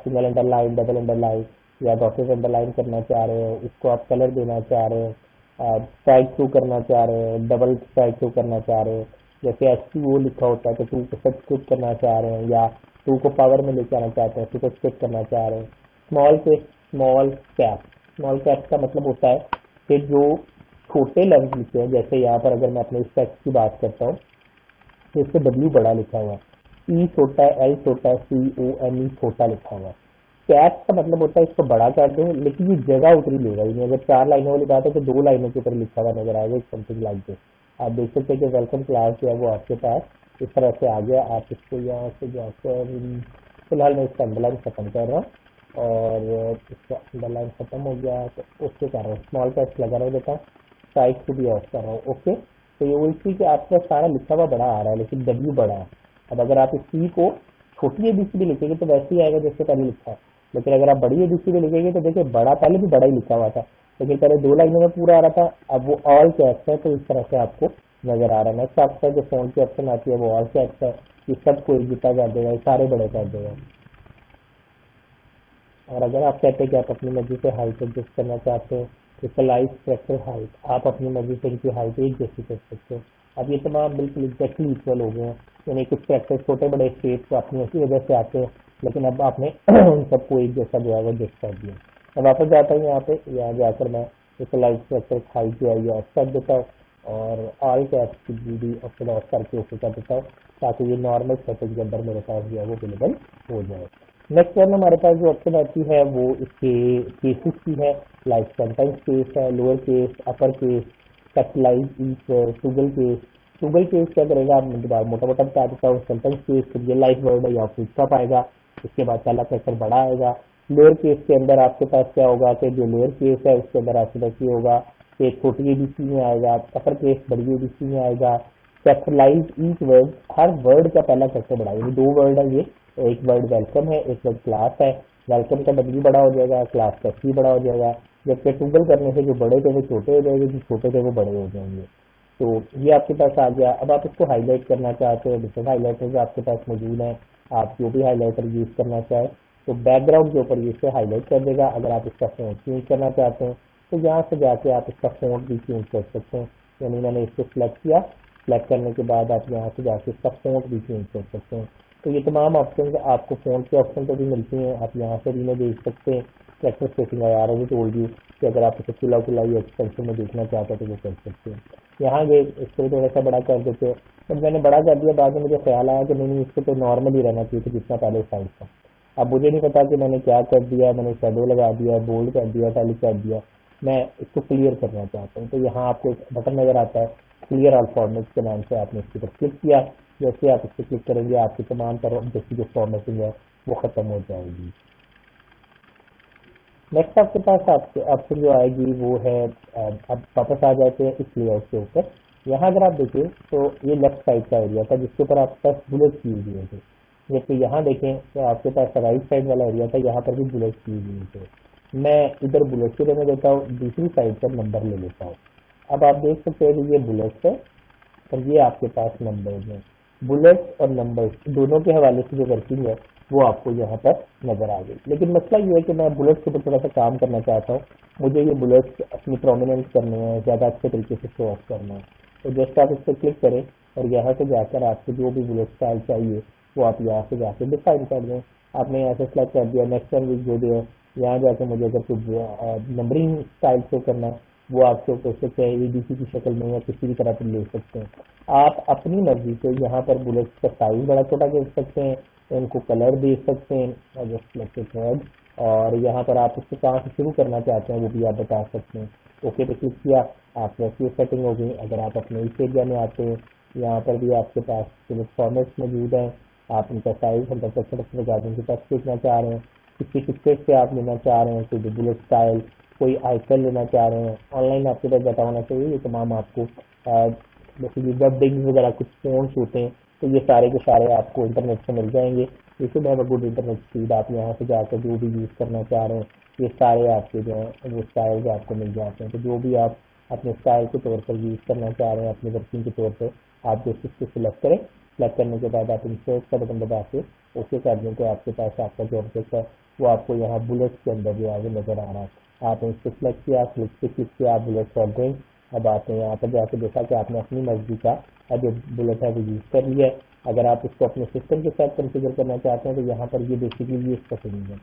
सिंगल अंडरलाइन, डबल अंडरलाइन या डॉटेड अंडरलाइन करना चाह रहे हैं, इसको आप कलर देना चाह रहे हैं, स्ट्राइक थ्रू करना चाह रहे हैं, डबल स्ट्राइक थ्रू करना चाह रहे हैं। जैसे STO लिखा होता है तो 2 को सब्सक्रिप्ट करना चाह रहे हैं, या 2 को पावर में लेके आना चाहते हैं, 2 को स्क्रिप्ट करना चाह रहे हैं। स्मॉल से स्मॉल कैप। स्मॉल कैप का मतलब होता है कि जो छोटे लेंथ लिखे हैं, जैसे यहाँ पर अगर मैं अपने इस टेक्स्ट की बात करता हूँ तो इस पे W बड़ा लिखा हुआ है, E छोटा है, L छोटा है, COME छोटा लिखा हुआ है। कैप का मतलब होता है इसको बड़ा कर दो, लेकिन ये जगह उतरी लेगा ही नहीं। अगर 4 लाइनों वाली बात है तो 2 लाइनों के ऊपर लिखा हुआ नजर आएगा, समथिंग लाइक दिस। आप देख सकते हैं कि वेलकम क्लास जो है वो आपके पास इस तरह से आ गया। आप इसको यहाँ से जाकर, फिलहाल मैं इसका अंडरलाइन खत्म कर रहा हूँ और इसका अंडरलाइन खत्म हो गया तो ओके कर रहा हूँ, स्मॉल टेक्स्ट लगा रहा देता हूँ, साइज को भी ऑफ कर रहा हूँ। ओके, तो ये वही कि आपका सारा लिखा हुआ बड़ा आ रहा है लेकिन W बड़ा है। अब अगर आप इस C को छोटी एबीसी भी लिखेंगे तो वैसे ही आएगा जैसे पहले लिखा है, लेकिन अगर आप बड़ी एबीसी भी लिखेंगे तो देखिए बड़ा पहले भी बड़ा ही लिखा हुआ था, लेकिन पहले 2 लाइनों में पूरा आ रहा था, अब वो ऑल कैप्स है तो इस तरह से आपको नजर आ रहा है। नेक्स्ट आपका जो फोन की ऑप्शन आती है वो ऑल कैप्स है, ये सबको एक जितना कर देगा, ये सारे बड़े कर देगा। और अगर आप कहते हैं कि आप अपनी मर्जी से हाइट एडजस्ट करना चाहते हैं तो स्लाइड कैरेक्टर हाइट, आप अपनी मर्जी से इनकी हाइट एक जैसी कर सकते हैं। अब ये तमाम बिल्कुल एग्जैक्टली इक्वल हो गए हैं, यानी कुछ कैरेक्टर छोटे बड़े स्टेट अपनी उसी वजह से आते हैं, लेकिन अब आपने उन सबको एक जैसा जो है वो एडजस्ट कर दिया। अब वापस जाता हूँ यहाँ पे, यहाँ जाकर मैं स्लाइड कैरेक्टर हाइट जो है ये ऑफ कर देता हूँ और ऑल कैप्स की भी ऑप्शन ऑफ करके ओके कर देता हूँ, ताकि ये नॉर्मल सेटिंग के अंदर मेरे पास जो है वो अवेलेबल हो जाए। नेक्स्ट वन हमारे पास जो ऑप्शन आती है वो इसके केसेस की है, लाइक सेंटेंस केस है, lower case, upper case, capitalize each, toggle case. Toggle case क्या करेगा, आप मोटा मोटा बता देता हूँ। Sentence case real life word है या फुल स्टॉप आएगा, उसके बाद पहला कैरेक्टर बड़ा आएगा। लोअर केस के अंदर आपके पास क्या होगा कि जो लोअर केस है उसके अंदर आपके पास ये होगा कि छोटी एबीसी में आएगा, अपर केस बड़ी एबीसी में आएगा। कैपिटलाइज ईच वर्ड, हर वर्ड का पहला कैरेक्टर बड़ा, यानी 2 वर्ड है ये, एक वर्ड वेलकम है, एक वर्ड क्लास है। वेलकम का W बड़ा हो जाएगा, क्लास का C बड़ा हो जाएगा। जबकि टूगल करने से जो बड़े थे वो छोटे हो जाएंगे, जो छोटे थे वो बड़े हो जाएंगे। तो ये आपके पास आ गया। अब आप इसको हाईलाइट करना चाहते हो, डिफरेंट हाईलाइटर्स आपके पास मौजूद हैं, आप जो भी हाईलाइटर यूज करना चाहे तो बैकग्राउंड के ऊपर इसे हाईलाइट कर देगा। अगर आप इसका फोन चेंज करना चाहते हैं तो यहाँ से जाके आप इसका फोन भी चेंज कर सकते हैं, यानी मैंने इसको सिलेक्ट किया, सिलेक्ट करने के बाद आप यहाँ से जाके इसका फोन भी चेंज कर सकते हैं। तो ये तमाम ऑप्शन आपको फोन के ऑप्शन पर भी मिलती हैं, आप यहाँ से भी इन्हें देख सकते हैं। Character spacing I R told you कि अगर आप इसे खुला खुला या एक्सपेंशन में देखना चाहते हैं तो वो कर सकते हैं। यहाँ गए, इसको थोड़ा सा बड़ा कर देते हैं, बट मैंने बड़ा कर दिया, बाद में मुझे ख्याल आया कि नहीं इसको तो नॉर्मल ही रहना चाहिए जितना पहले साइज था। अब मुझे नहीं पता कि मैंने क्या कर दिया, मैंने शेडो लगा दिया, बोल्ड कर दिया, टैलिक कर दिया, मैं इसको क्लियर करना चाहता हूँ। तो यहाँ आपको एक बटन नजर आता है क्लियर ऑल फॉर्मेट्स के नाम से, आपने इसके ऊपर क्लिक किया, जैसे आप इस पर क्लिक करेंगे आपकी तमाम तरह जैसी जो फॉर्मेटिंग है वो खत्म हो जाएगी। नेक्स्ट आपके पास आपके ऑप्शन जो आएगी वो है, अब वापस आ जाते हैं इस लेआउट के ऊपर। यहाँ अगर आप देखें तो ये लेफ्ट साइड का एरिया था जिसके ऊपर आपके पास बुलेट्स यूज हुए थे, जबकि यहाँ देखें तो आपके पास राइट साइड वाला एरिया था, यहाँ पर भी बुलेट्स यूज हुए थे। मैं इधर बुलेट्स को रहने देता हूँ, दूसरी साइड पर नंबर ले लेता हूँ। अब आप देख सकते हैं कि ये बुलेट्स है और ये आपके पास नंबर्स हैं। बुलेट्स और नंबर्स दोनों के हवाले से जो वर्किंग है वो आपको यहाँ पर नजर आ गई। लेकिन मसला ये है कि मैं बुलेट्स के ऊपर थोड़ा सा काम करना चाहता हूँ, मुझे ये बुलेट्स अपनी प्रोमिनेंट करने हैं, ज़्यादा अच्छे तरीके से शो ऑफ करना है। तो जस्ट आप इस पर क्लिक करें और यहाँ से जाकर आपको जो भी बुलेट स्टाइल चाहिए वो आप यहाँ से जाकर डिफाइन कर दें। आपने यहाँ से सेलेक्ट कर दिया, नेक्स्ट वन वीक जो भी है, यहाँ जाकर मुझे अगर कुछ नंबरिंग स्टाइल शो करना है वो आप शो कर सकते हैं, एबीसी की शक्ल में या किसी भी तरह से ले सकते हैं। आप अपनी मर्जी से यहाँ पर बुलेट्स का साइज बड़ा छोटा कर सकते हैं, इनको कलर दे सकते हैं, जस्ट सिलेक्टेड वर्ड, और यहाँ पर आप इसको कहाँ से शुरू करना चाहते हैं वो भी आप बता सकते हैं। ओके पे क्लिक किया, आप वैसी सेटिंग हो गई। अगर आप अपने इस एरिया में आते हैं, यहाँ पर भी आपके पास बुलेट फॉर्मेट्स मौजूद हैं, आप इनका साइज हल्का सा छोटा छोटा गार्डन के पास देखना चाह रहे हैं, किसी पिक्चर से आप लेना चाह रहे हैं, कोई बुलेट स्टाइल, कोई आइकन लेना चाह रहे हैं, ऑनलाइन आपके पास डाटा होना चाहिए। ये तमाम आपको जैसे कि वेब डिग्स वगैरह कुछ फोन्स होते हैं तो ये सारे के सारे आपको इंटरनेट से मिल जाएंगे। You should have a good internet speed. आप यहाँ से जाकर जो भी यूज़ करना चाह रहे हैं ये सारे आपके जो हैं वो स्टाइल्स आपको मिल जाते हैं। तो जो भी आप अपने स्टाइल के तौर पर यूज़ करना चाह रहे हैं, अपने वर्किंग के तौर पर, आप जैसे इसको सिलेक्ट करें, सिलेक्ट करने के बाद आप इंसर्ट का बटन दबा के ओके कर दें तो आपके पास आपका जो ऑब्जेक्ट है वो आपको यहाँ बुलेट्स के अंदर जो आगे नजर आ रहा है। आपने इसको सिलेक्ट किया, क्लिक पे क्लिक किया, आप बुलेट ऑर्डरिंग, अब आपने यहाँ पर जाकर देखा कि आपने अपनी मर्जी का जो बुलेट है वो यूज कर लिया है। अगर आप इसको अपने सिस्टम के साथ कंफिगर करना चाहते हैं तो यहाँ पर ये बेसिकली ये इसका सेटिंग है।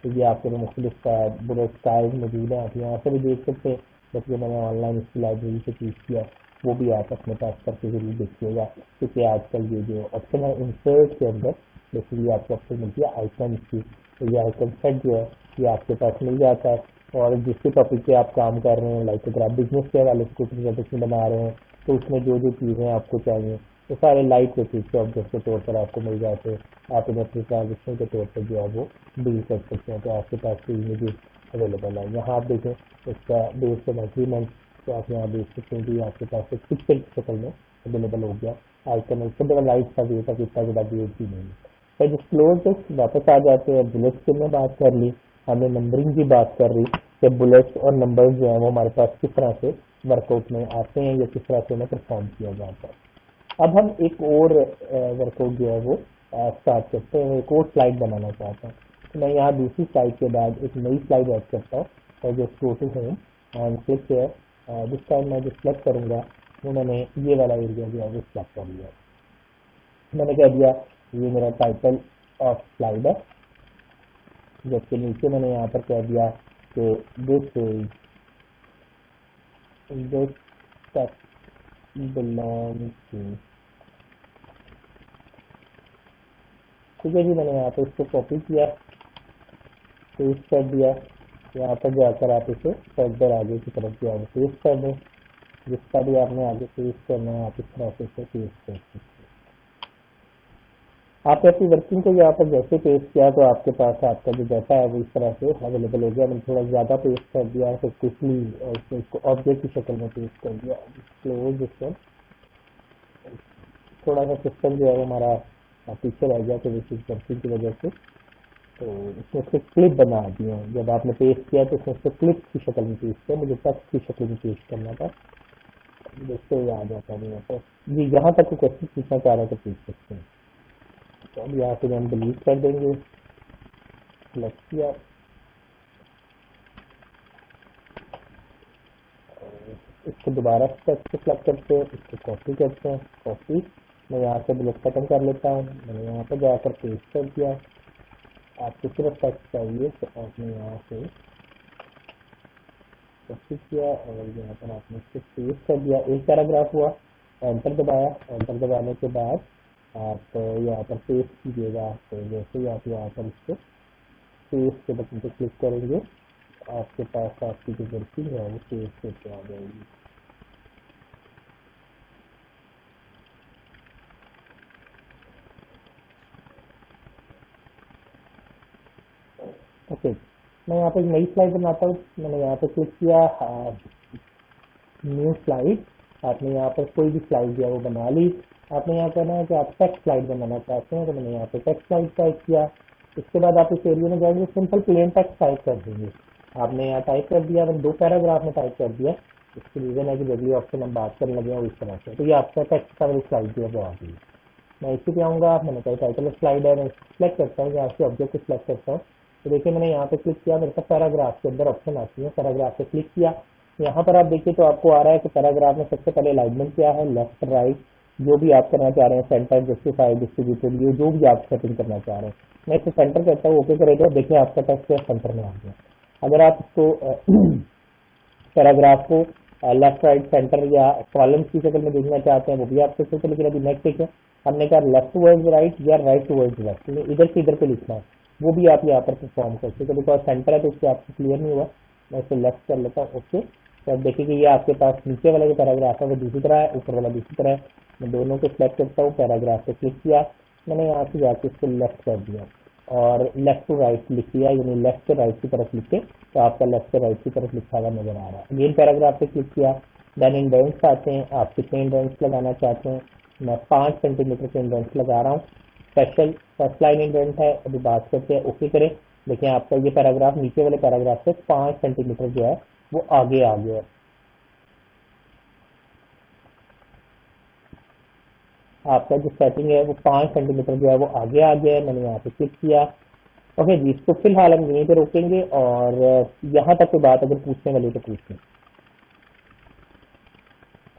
तो ये आपके लिए मुख्तलिफ बुलेट स्टाइल मौजूद है, आप यहाँ से भी देख सकते हैं। बस ये मैंने ऑनलाइन इसकी लाइब्रेरी से चूज किया, वो भी आप अपने पास करके जरूर देखिएगा, क्योंकि आजकल ये जो ऑप्शन है इंसर्ट के अंदर बेसिकली आपको ऑप्शन मिलती है आइकन की, तो ये आइकन सेट जो है ये आपके पास मिल जाता है। और जिस भी टॉपिक पे आप काम कर रहे हैं, लाइक अगर आप बिजनेस के हवाले से कुछ प्रेजेंटेशन बना रहे हैं, तो उसमें जो जो चीज़ें आपको चाहिए तो सारे लाइट वेटेज के ऑब्जेक्ट के तौर पर आपको मिल जाते हैं। आप इन्हें अपनी ट्रांजेक्शन के तौर पर जो है वो डील कर सकते हैं। तो आपके पास कोई इमेजेस अवेलेबल है, यहाँ आप देखें इसका बेस ऑन एग्रीमेंट, तो आप यहाँ देख सकते हैं कि आपके पास एक पिक्चर की शक्ल में अवेलेबल हो गया आइकन। उसके बाद लाइट का वेट है, कितना ज़्यादा वेट भी नहीं है। तो डिस्क्लोज वापस आ जाते हैं। बुलेट्स की हमने बात कर ली, हमने नंबरिंग की बात कर रही कि बुलेट्स और नंबर्स जो है वो हमारे पास किस तरह से वर्कआउट में आते हैं या किस तरह से उन्हें परफॉर्म किया जाता है। अब हम एक और वर्कआउट जो है वो स्टार्ट करते हैं, एक और स्लाइड बनाना चाहता हूँ। तो मैं यहाँ दूसरी स्लाइड के बाद एक नई स्लाइड ऐड करता हूँ और जो go to home and click here. जिस टाइम मैं जो सिलेक्ट करूँगा वो मैंने ये वाला एरिया जो है वो सिलेक्ट कर लिया। मैंने कह दिया ये मेरा टाइटल ऑफ स्लाइड है, जबकि नीचे मैंने यहाँ पर कह दिया कि दिस बिलोंग टू। ठीक है जी, मैंने यहाँ पे इसको कॉपी किया, पेस्ट कर दिया। यहाँ पर जाकर आप इसे फर्दर आगे की तरफ जो है पेस्ट कर दें। जिसका भी आपने आगे पेस्ट करना है आप इस तरह से इसे पेस्ट कर सकते हैं। आप अपनी वर्किंग को यहाँ पर जैसे पेस्ट किया तो आपके पास आपका जो डाटा है वो इस तरह से अवेलेबल हो गया। मैंने थोड़ा ज़्यादा पेस्ट कर दिया तो क्विकली और इसको ऑब्जेक्ट की शक्ल में पेस्ट कर दिया। क्लोज इसको, थोड़ा सा सिस्टम जो है वो हमारा पीछे रह गया तो इस वर्किंग की वजह से, तो इसमें उसके क्लिप बना दिए हैं। जब आपने पेस्ट किया तो इसमें उसको क्लिप की शक्ल में पेस्ट किया, मुझे टेक्स्ट की शक्ल में पेस्ट करना था, जिससे ये आ जाता है। तो जी यहाँ तक कोई क्वेश्चन पूछना चाह रहे हैं तो पूछ सकते हैं। तो अब यहाँ से हम डिलीट कर देंगे, सेलेक्ट किया, इसको दोबारा टेक्स्ट को सेलेक्ट करते हैं, इसको कॉपी करते हैं, कॉपी मैं यहाँ से बुलेट खत्म कर लेता हूँ। मैंने यहाँ पर जाकर पेस्ट कर दिया। आपको सिर्फ टेक्स्ट चाहिए तो आपने यहाँ से कॉपी किया और यहाँ पर आपने इसको पेस्ट कर दिया। एक पैराग्राफ हुआ, एंटर दबाया, एंटर दबाने के बाद आप यहाँ पर पेस्ट कीजिएगा। तो जैसे ही आप यहाँ पर इसको पेस्ट के बटन पर क्लिक करेंगे आपके पास आपकी जो वर्किंग है वो पेस्ट करके आ जाएगी। ओके, मैं यहाँ पे एक नई स्लाइड बनाता हूँ। मैंने यहाँ पे क्लिक किया न्यू स्लाइड। आपने यहाँ पर कोई भी स्लाइड जो है वो बना ली। आपने यहाँ कहना है कि आप टेक्स्ट स्लाइड बनाना चाहते हैं, तो मैंने यहाँ पे टेक्स्ट स्लाइड टाइप किया। इसके बाद आप इस एरिया में जाएंगे, सिंपल प्लेन टेक्स्ट टाइप कर देंगे। आपने यहाँ टाइप कर दिया, मैंने 2 पैराग्राफ में टाइप कर दिया। इसकी रीजन है कि जल्दी ऑप्शन हम बात करने लगे हैं इस तरह से, तो ये आपका टेक्स्ट का स्लाइड जो है वो आ गई। मैं इसी पे आऊँगा, मैंने कहा टाइटल स्लाइड है, मैं सिलेक्ट करता हूँ, यहाँ से ऑब्जेक्ट को सिलेक्ट करता हूँ। तो देखिए मैंने यहाँ पे क्लिक किया, मेरे पास पैराग्राफ के अंदर ऑप्शन आती है, पैराग्राफ पे क्लिक किया। यहाँ पर आप देखिए तो आपको आ रहा है कि पैराग्राफ में सबसे पहले अलाइनमेंट क्या है, लेफ्ट राइट, जो भी आप करना चाह रहे हैं, सेंटर, जस्टिफाई, डिस्ट्रीब्यूटेड, ये जो भी आप सेटिंग करना चाह रहे हैं। मैं इसे सेंटर करता हूँ, ओके करेगा, देखिए आपका टेक्स्ट सेंटर में आ गया। अगर आप इसको पैराग्राफ को लेफ्ट राइट सेंटर या कॉलम्स की शक्ल में देखना चाहते हैं वो भी आप कर सकते हैं, लेकिन अभी नेक्स्ट है हमने कहा लेफ्ट वर्ड्स राइट या राइट वर्ड्स लेफ्ट, इधर से इधर पे लिखना है, वो भी आप यहाँ पर परफॉर्म कर सकते हैं। बिकॉज सेंटर है तो इससे आपको क्लियर नहीं हुआ, मैं इसे लेफ्ट कर लेता हूँ। ओके, तो अब देखिए कि ये आपके पास नीचे वाला जो पैराग्राफ है वो दूसरी तरह है, ऊपर वाला दूसरी तरह है। मैं दोनों को सिलेक्ट करता हूँ, पैराग्राफ पे क्लिक किया, मैंने यहाँ से जाकर इसको लेफ्ट कर दिया और लेफ्ट टू राइट लिख दिया, यानी लेफ्ट से राइट की तरफ लिखे तो आपका लेफ्ट से राइट की तरफ लिखा हुआ नजर आ रहा है। अगेन पैराग्राफ पे क्लिक किया, देन इंडेंट्स आते हैं, आप कितने इंडेंट्स लगाना चाहते हैं। मैं 5 सेंटीमीटर के इंडेंट्स लगा रहा हूँ। स्पेशल फर्स्ट लाइन इंडेंट है, अभी बात करते हैं, ओके करें। देखिए आपका ये पैराग्राफ नीचे वाले पैराग्राफ से 5 सेंटीमीटर जो है वो आगे आ गया है। आपका जो सेटिंग है वो 5 सेंटीमीटर जो है वो आगे आ गया है। मैंने यहाँ पे क्लिक किया। ओके जी, इसको फिलहाल हम यहीं पे रोकेंगे और यहाँ तक कोई बात अगर पूछने वाली तो पूछें।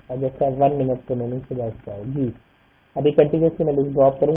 अगर 1 मिनट रिमेनिंग से जी, अभी कंटिन्यूसली मैं लिंक ड्रॉप करूँगा।